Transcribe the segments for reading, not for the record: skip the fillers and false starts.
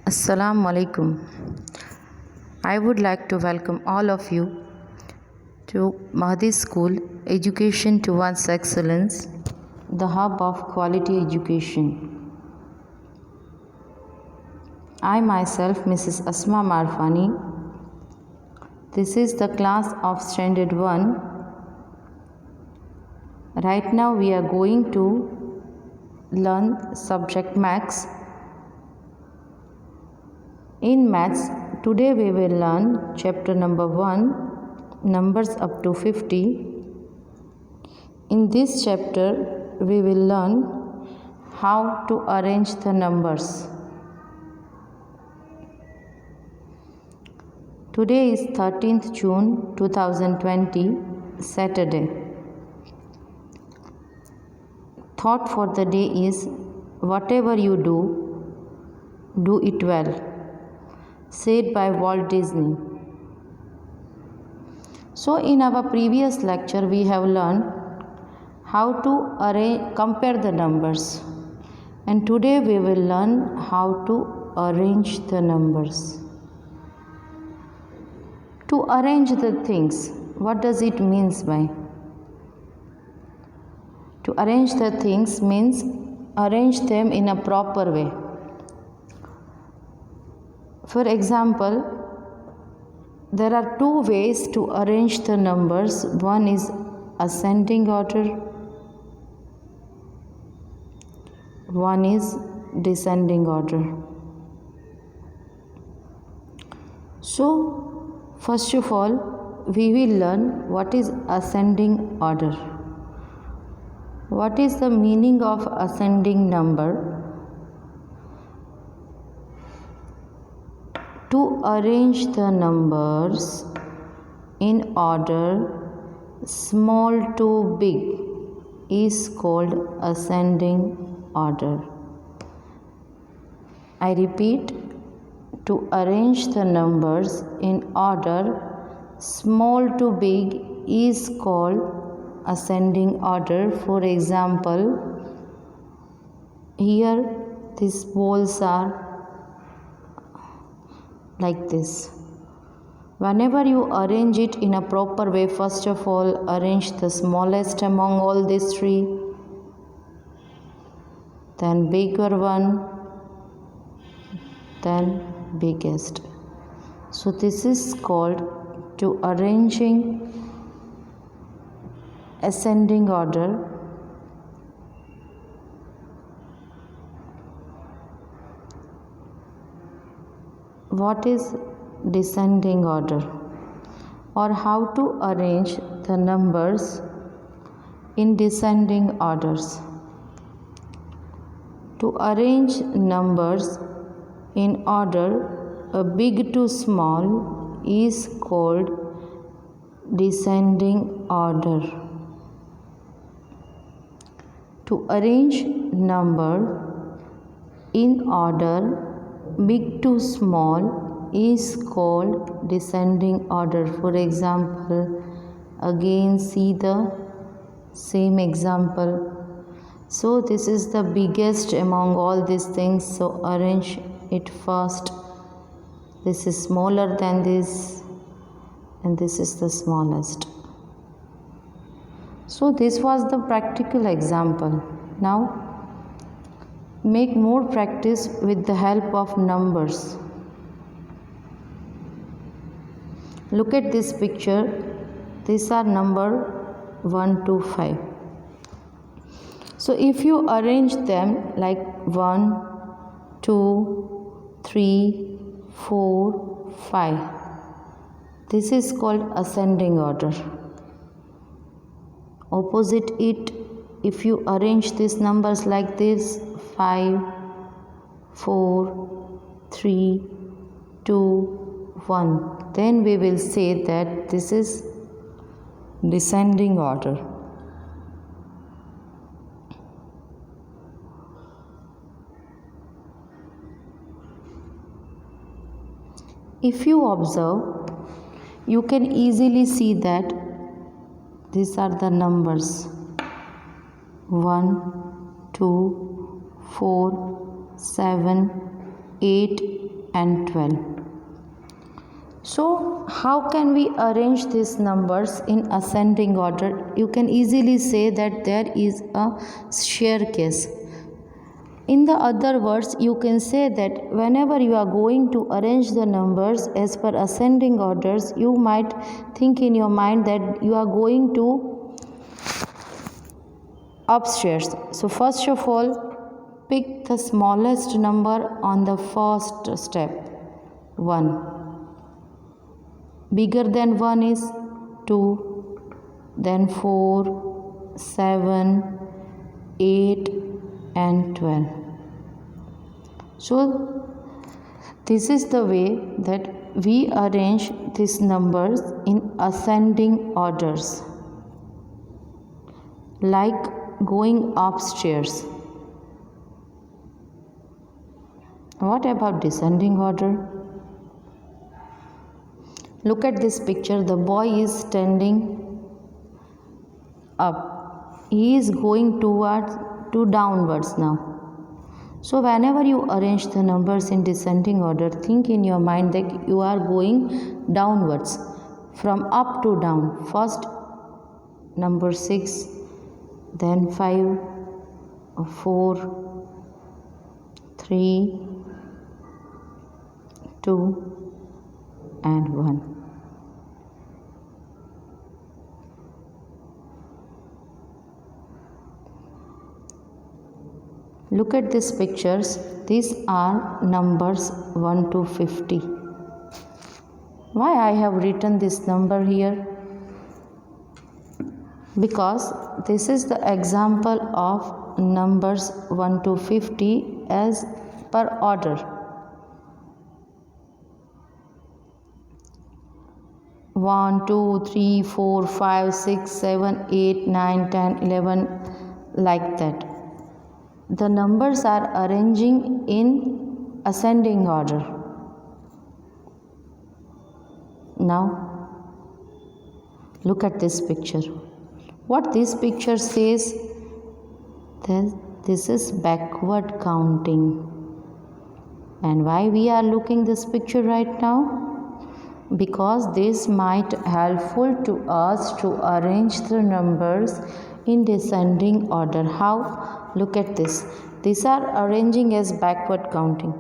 Assalamu alaikum. I would like to welcome all of you to Mahdi School Education Towards Excellence, the hub of quality education. I myself, Mrs. Asma Marfani. This is the class of Standard 1. Right now we are going to learn subject Maths. In Maths, today we will learn chapter number 1, numbers up to 50. In this chapter, we will learn how to arrange the numbers. Today is 13th June 2020, Saturday. Thought for the day is, whatever you do it well. Said by Walt Disney. So in our previous lecture we have learned how to compare the numbers, and today we will learn how to arrange the numbers. To arrange the things, what does it mean by? To arrange the things means arrange them in a proper way. For example, there are two ways to arrange the numbers. One is ascending order, one is descending order. So, first of all, we will learn what is ascending order. What is the meaning of ascending number? To arrange the numbers in order small to big is called ascending order. I repeat, to arrange the numbers in order small to big is called ascending order. For example, here these balls are like this. Whenever you arrange it in a proper way, first of all, arrange the smallest among all these three, then bigger one, then biggest. So this is called to arranging ascending order. What is descending order, or how to arrange the numbers in descending orders? To arrange numbers in order big to small is called descending order. To arrange number in order big to small is called descending order. For example, again see the same example. So this is the biggest among all these things, so arrange it first. This is smaller than this, and this is the smallest. So this was the practical example. Now make more practice with the help of numbers. Look at this picture. These are number 1 to 5. So if you arrange them like 1, 2, 3, 4, 5, this is called ascending order. Opposite it, if you arrange these numbers like this, 5, 4, 3, 2, 1, then we will say that this is descending order. If you observe, you can easily see that these are the numbers 1, 2, 4, 7, 8 and 12. So how can we arrange these numbers in ascending order? You can easily say that there is a staircase. In the other words, you can say that whenever you are going to arrange the numbers as per ascending orders, you might think in your mind that you are going to upstairs. So first of all, pick the smallest number on the first step, 1. Bigger than 1 is 2, then 4, 7, 8 and 12. So this is the way that we arrange these numbers in ascending orders, like going upstairs. What about descending order? Look at this picture. The boy is standing up. He is going downwards now. So whenever you arrange the numbers in descending order, think in your mind that you are going downwards, from up to down. First number 6, then 5, 4, 3, 2 and 1. Look at these pictures. These are numbers 1 to 50. Why I have written this number here? Because this is the example of numbers 1 to 50 as per order. 1, 2, 3, 4, 5, 6, 7, 8, 9, 10, 11, like that. The numbers are arranging in ascending order. Now, look at this picture. What this picture says, that this is backward counting. And why we are looking this picture right now? Because this might helpful to us to arrange the numbers in descending order. How? Look at this. These are arranging as backward counting.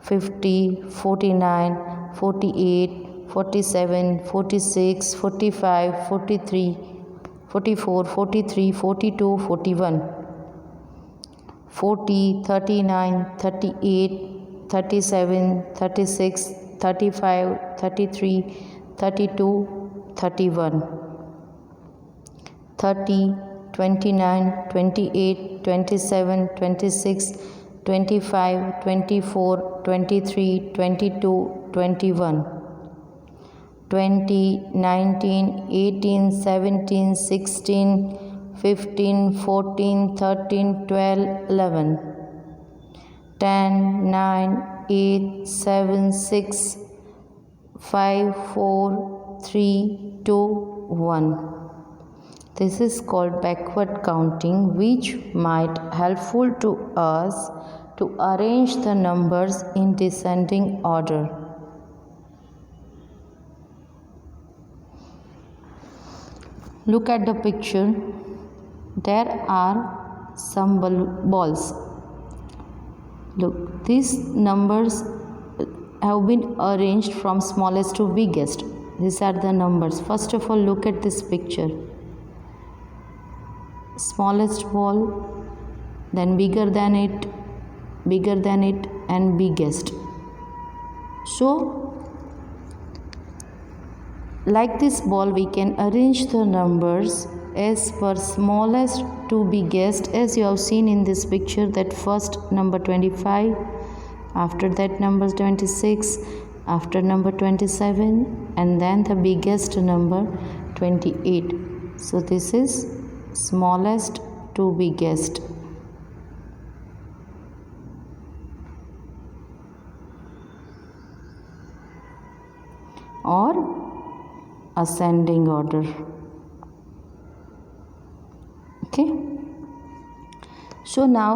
50, 49, 48, 47, 46, 45, 43, 44, 43, 42, 41, 40, 39, 38, 37, 36, 35, 33, 32, 31, 30, 29, 28, 27, 26, 25, 24, 23, 22, 21, 20, 19, 18, 17, 16, 15, 14, 13, 12, 11, 10, 9, 8, 7, 6, 5, 4, 3, 2, 1. This is called backward counting, which might helpful to us to arrange the numbers in descending order. Look at the picture. There are some balls. Look, these numbers have been arranged from smallest to biggest. These are the numbers. First of all, look at this picture. Smallest ball, then bigger than it, and biggest. So, like this ball, we can arrange the numbers as per smallest to biggest, as you have seen in this picture, that first number 25, after that number 26, after number 27, and then the biggest number 28. So this is smallest to biggest. Or ascending order. Okay. So now,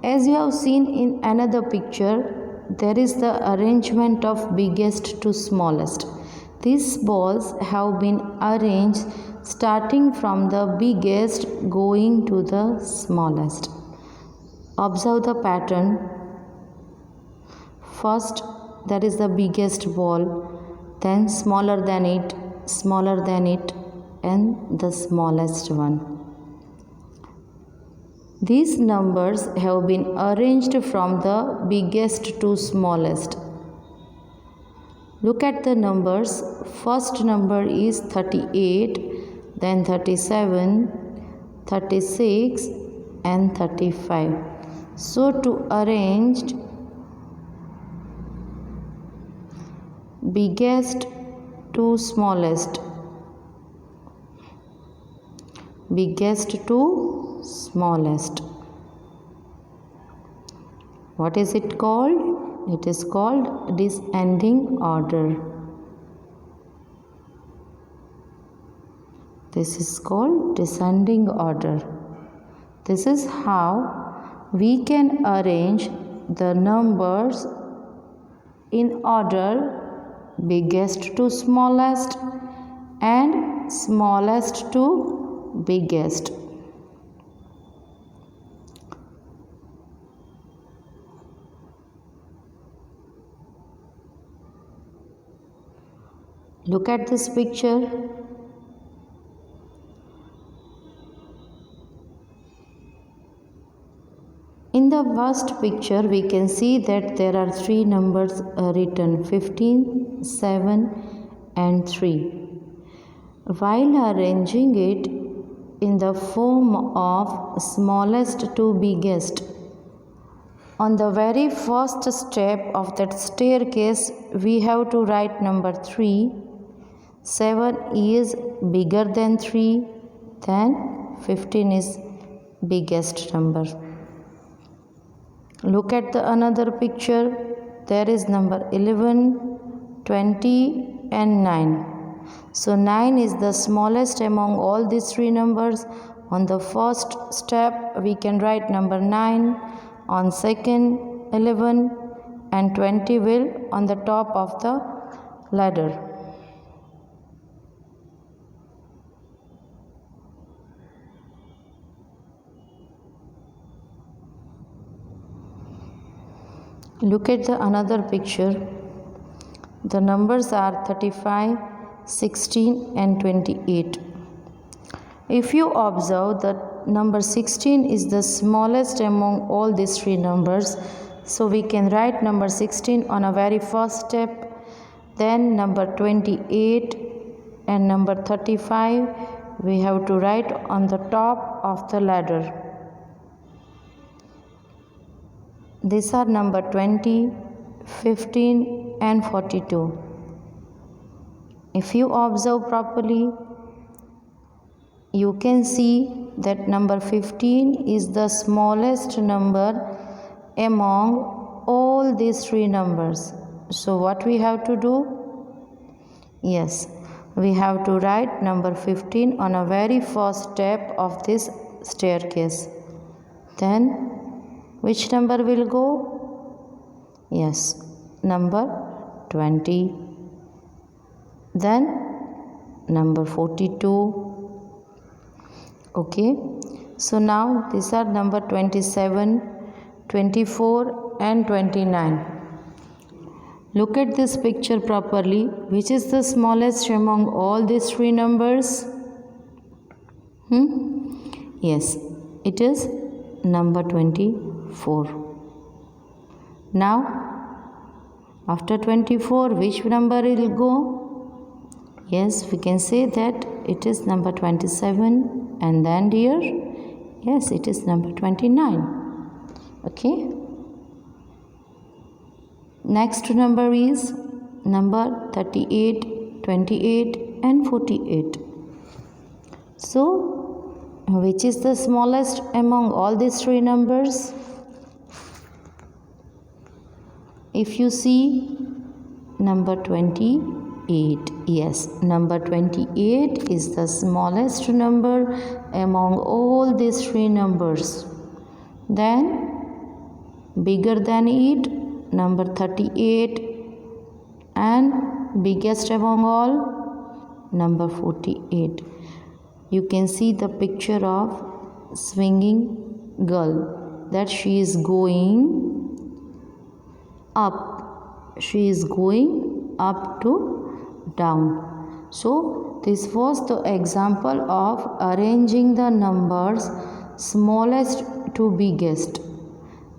As you have seen in another picture, there is the arrangement of biggest to smallest. These balls have been arranged starting from the biggest going to the smallest. Observe the pattern. First, that is the biggest ball, then smaller than it, and the smallest one. These numbers have been arranged from the biggest to smallest. Look at the numbers. First number is 38, then 37, 36, and 35. So to arrange biggest to smallest, what is it called? It is called descending order. This is called descending order. This is how we can arrange the numbers in order biggest to smallest and smallest to biggest. Look at this picture. In the first picture, we can see that there are three numbers written 15, 7, and 3. While arranging it in the form of smallest to biggest, on the very first step of that staircase, we have to write number 3. 7 is bigger than 3, then 15 is biggest number. Look at the another picture. There is number 11, 20, and 9. So 9 is the smallest among all these three numbers. On the first step, we can write number 9. On second, 11, and 20 will on the top of the ladder. Look at the another picture. The numbers are 35, 16, and 28. If you observe that number 16 is the smallest among all these three numbers, so we can write number 16 on a very first step, then number 28 and number 35 we have to write on the top of the ladder. These are number 20, 15, and 42. If you observe properly, you can see that number 15 is the smallest number among all these three numbers. So what we have to do? Yes, we have to write number 15 on a very first step of this staircase. Then which number will go? Yes, number 20. Then number 42. Okay, so now these are number 27, 24, and 29. Look at this picture properly. Which is the smallest among all these three numbers? Yes, it is number 24. Now, after 24, which number will go? Yes, we can say that it is number 27, and then dear, yes, it is number 29. Okay. Next number is number 38, 28, and 48. So, which is the smallest among all these three numbers? If you see number 28, yes, number 28 is the smallest number among all these three numbers. Then bigger than it, number 38, and biggest among all, number 48. You can see the picture of swinging girl, that she is going up. She is going up to down. So this was the example of arranging the numbers smallest to biggest.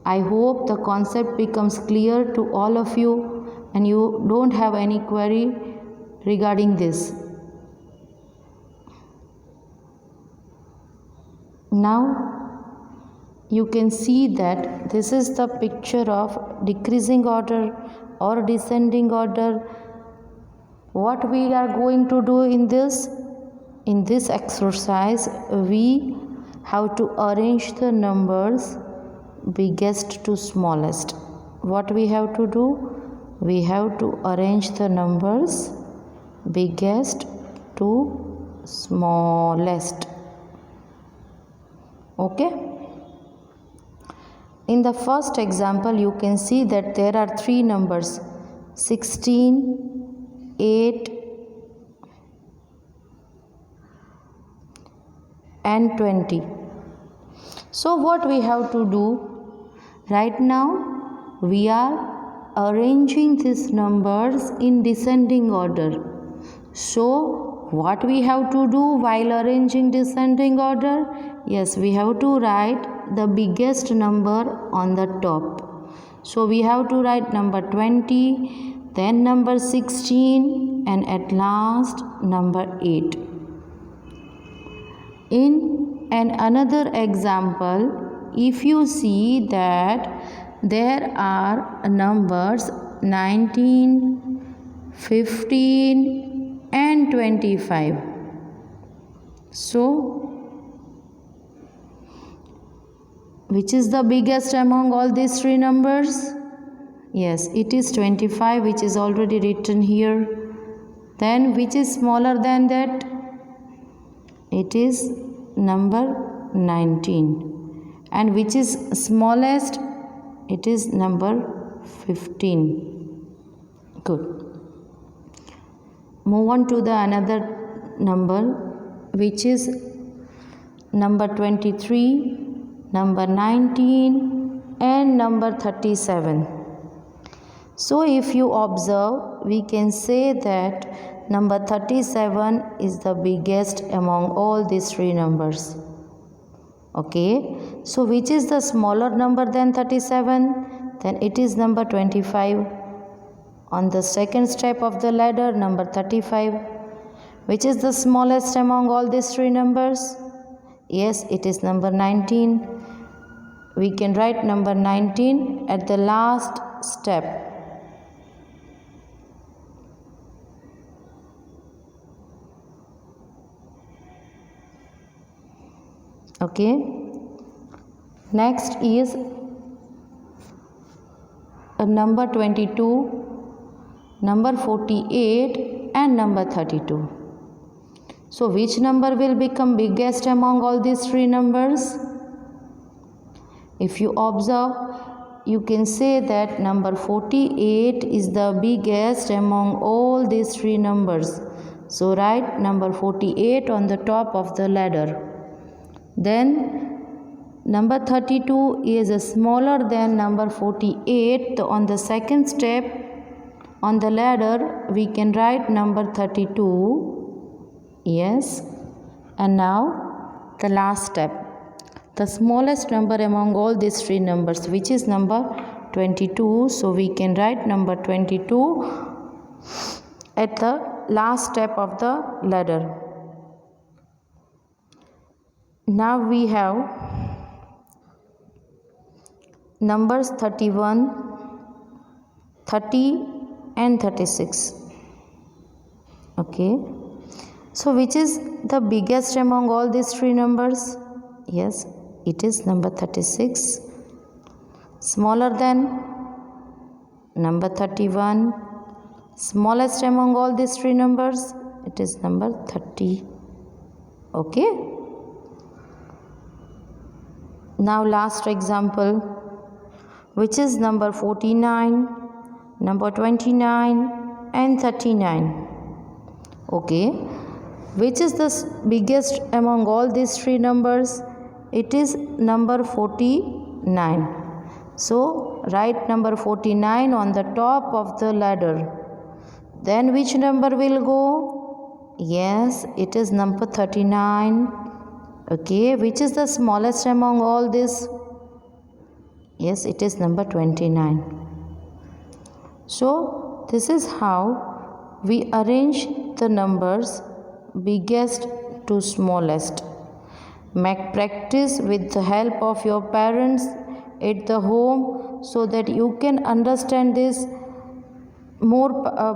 I hope the concept becomes clear to all of you and you don't have any query regarding this. Now you can see that this is the picture of decreasing order or descending order. What we are going to do in this exercise, we have to arrange the numbers biggest to smallest. What we have to do? We have to arrange the numbers biggest to smallest. Okay? In the first example, you can see that there are three numbers, 16, 8 and 20. So what we have to do? Right now we are arranging these numbers in descending order. So what we have to do while arranging descending order? Yes, we have to write the biggest number on the top. So we have to write number 20, then number 16, and at last number 8. In another example, if you see that there are numbers 19, 15 and 25. So which is the biggest among all these three numbers? Yes, it is 25, which is already written here. Then which is smaller than that? It is number 19. And which is smallest? It is number 15. Good. Move on to the another number, which is number 23, number 19 and number 37. So if you observe, we can say that number 37 is the biggest among all these three numbers. Okay, so which is the smaller number than 37? Then it is number 25. On the second step of the ladder, number 35. Which is the smallest among all these three numbers? Yes, it is number 19. We can write number 19 at the last step. Okay, next is number 22, number 48 and number 32. So which number will become biggest among all these three numbers? If you observe, you can say that number 48 is the biggest among all these three numbers. So write number 48 on the top of the ladder. Then number 32 is smaller than number 48. On the second step on the ladder, we can write number 32. Yes. And now the last step, the smallest number among all these three numbers, which is number 22. So we can write number 22 at the last step of the ladder. Now we have numbers 31, 30 and 36. Okay. So which is the biggest among all these three numbers? Yes, it is number 36. Smaller than number 31. Smallest among all these three numbers? It is number 30. Okay. Now last example, which is number 49, number 29 and 39. Okay, which is the biggest among all these three numbers? It is number 49. So write number 49 on the top of the ladder. Then which number will go? Yes, it is number 39. Okay, which is the smallest among all this? Yes, it is number 29. So this is how we arrange the numbers biggest to smallest. Make practice with the help of your parents at the home so that you can understand this. More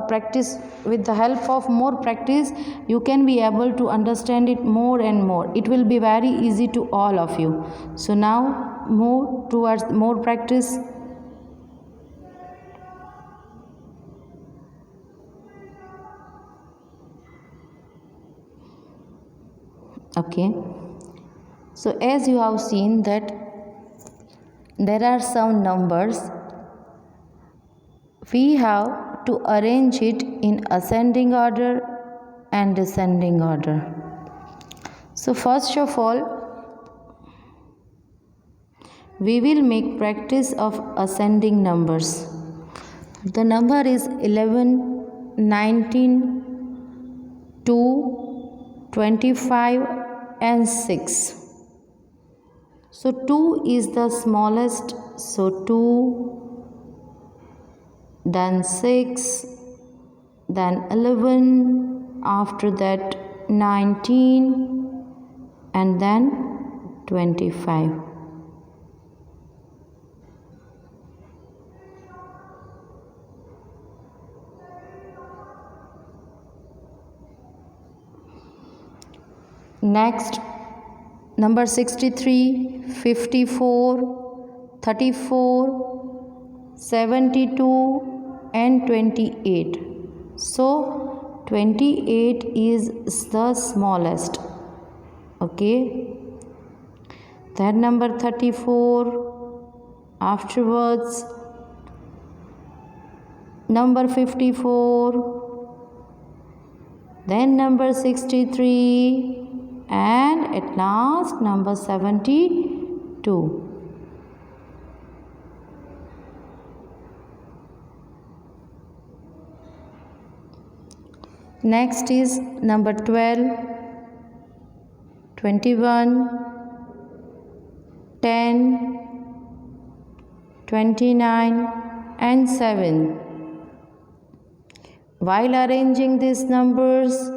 practice, with the help of more practice you can be able to understand it more and more. It will be very easy to all of you. So now move towards more practice. Okay, so as you have seen that there are some numbers, we have to arrange it in ascending order and descending order. So first of all, we will make practice of ascending numbers. The number is 11, 19, 2, 25 and 6. So 2 is the smallest, so 2, then 6, then 11, after that 19 and then 25. Next, number 63, 54, 34, 72 and 28. So 28 is the smallest. Okay, then number 34, afterwards number 54, then number 63 and at last number 72. Next is number 12, 21, 10, 29 and 7. While arranging these numbers,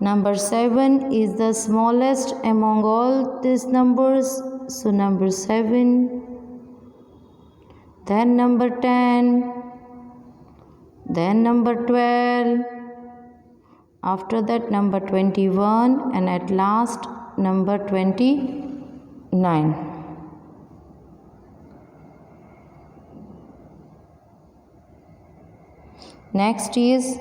number 7 is the smallest among all these numbers, so number 7, then number 10, then number 12, after that number 21 and at last number 29. Next is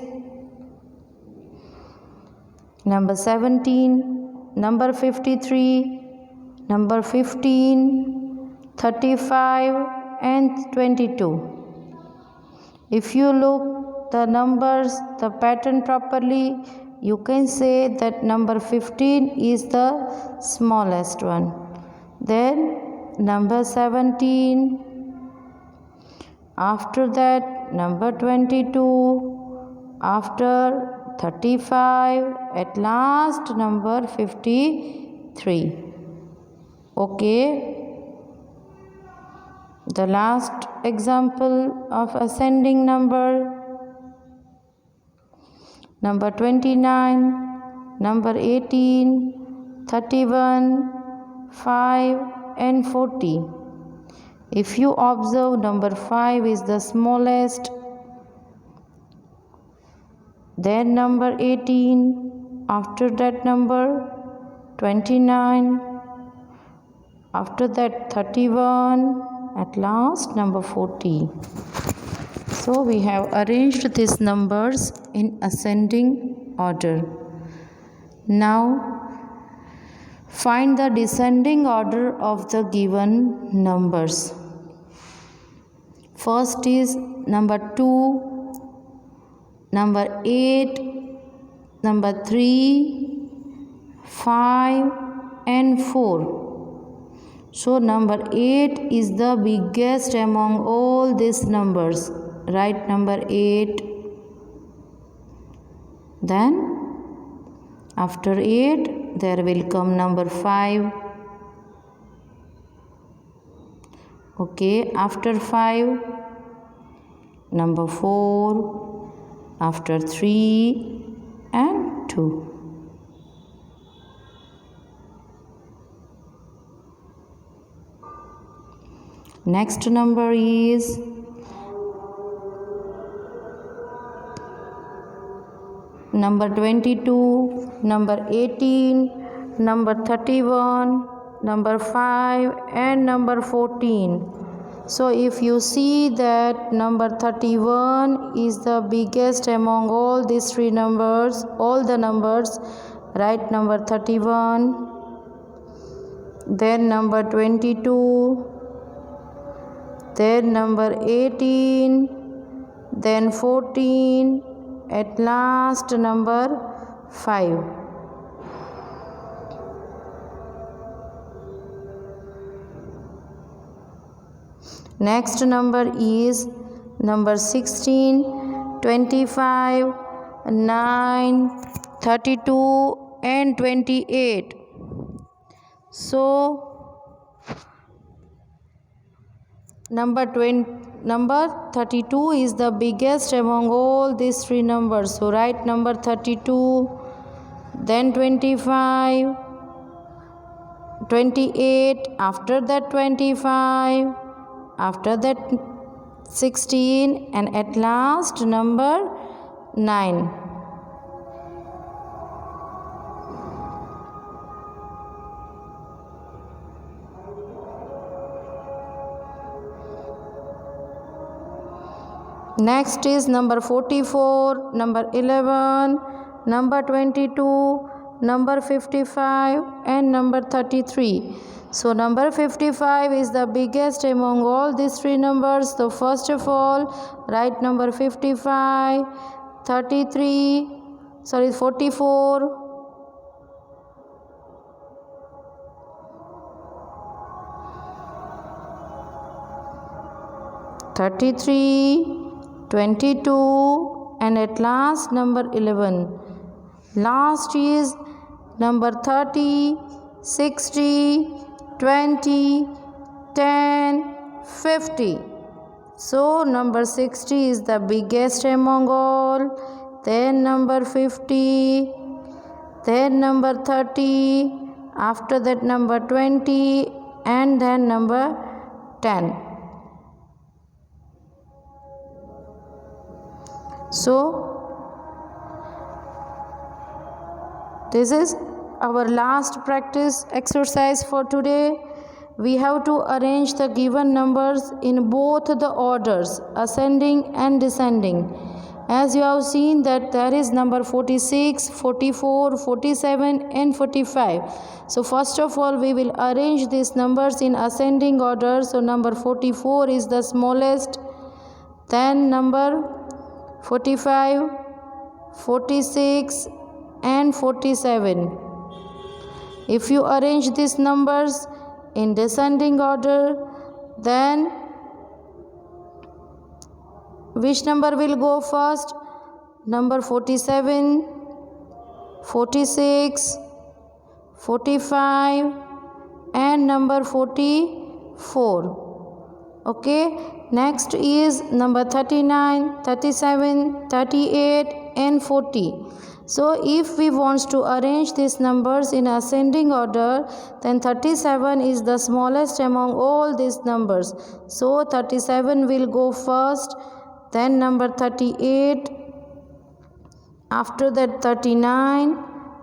number 17, number 53, number 15, 35 and 22. If you look the numbers, the pattern properly, you can say that number 15 is the smallest one. Then number 17, after that number 22, after 35, at last number 53. Okay, the last example of ascending number, number 29, number 18, 31, 5 and 40. If you observe, number 5 is the smallest, then number 18, after that number 29, after that 31, at last number 40. So we have arranged these numbers in ascending order. Now find the descending order of the given numbers. First is number 2, number 8, number 3, 5 and 4. So number 8 is the biggest among all these numbers. Write number 8. Then after 8 there will come number 5. Okay, after 5 number 4, after 3 and 2. Next number is number 22, number 18, number 31, number 5 and number 14. So if you see that number 31 is the biggest among all these three numbers, all the numbers, write number 31, then number 22, then number 18, then 14, at last number 5. Next number is number 16, 25, 9, 32 and 28. So number 32 is the biggest among all these three numbers. So write number 32, then 25, 28, after that 25, after that 16 and at last number 9. Next is number 44, number 11, number 22, number 55 and number 33. So number 55 is the biggest among all these three numbers. So first of all, write number 55, 44, 33, 22 and at last number 11. Last is number 30, 60, 20, 10, 50. So number 60 is the biggest among all, then number 50, then number 30, after that number 20 and then number 10. So this is our last practice exercise for today. We have to arrange the given numbers in both the orders, ascending and descending. As you have seen that there is number 46, 44, 47 and 45. So first of all we will arrange these numbers in ascending order. So number 44 is the smallest, then number 45, 46 and 47. If you arrange these numbers in descending order, then which number will go first? Number 47, 46, 45 and number 44. Okay, next is number 39, 37, 38 and 40. So if we want to arrange these numbers in ascending order, then 37 is the smallest among all these numbers. So 37 will go first, then number 38, after that 39,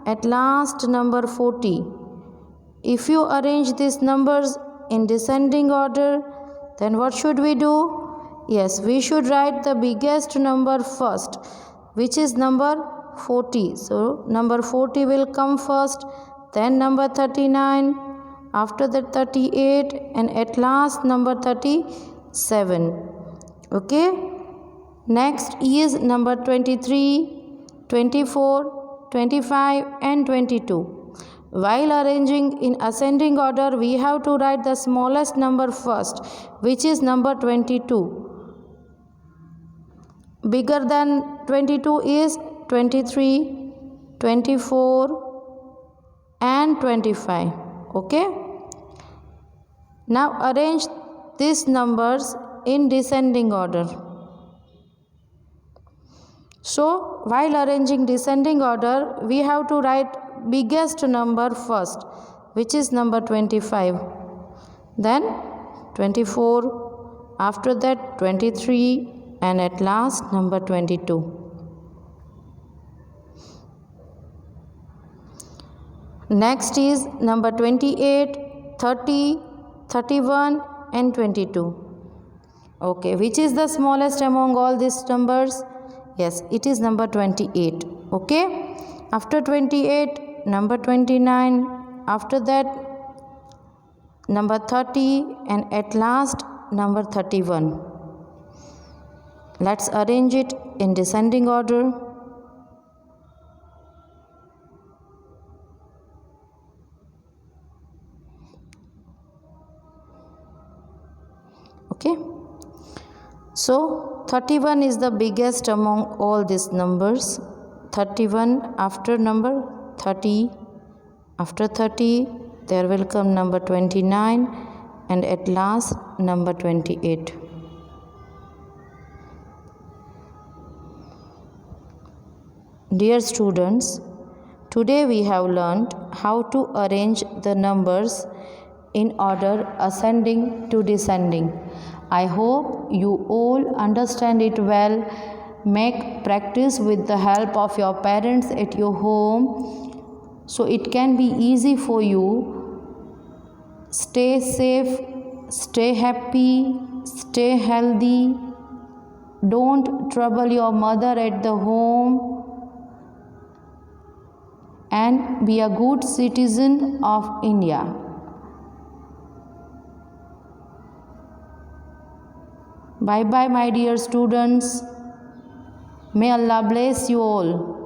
at last number 40. If you arrange these numbers in descending order, then what should we do? Yes, we should write the biggest number first, which is number 40. So number 40 will come first, then number 39, after that 38 and at last number 37. Okay. Next is number 23, 24, 25 and 22. While arranging in ascending order, we have to write the smallest number first, which is number 22. Bigger than 22 is 23, 24 and 25. Okay. Now arrange these numbers in descending order. So while arranging descending order, we have to write biggest number first, which is number 25, then 24, after that 23, and at last number 22. Next is number 28, 30, 31 and 22. Okay, which is the smallest among all these numbers? Yes, it is number 28. Okay, after 28, number 29, after that number 30, and at last number 31. Let's arrange it in descending order. Okay, so 31 is the biggest among all these numbers. 31, after number 30, after 30 there will come number 29, and at last number 28. Dear students, today we have learned how to arrange the numbers in order ascending to descending. I hope you all understand it well. Make practice with the help of your parents at your home, so it can be easy for you. Stay safe, stay happy, stay healthy. Don't trouble your mother at the home, and be a good citizen of India. Bye bye, my dear students. May Allah bless you all.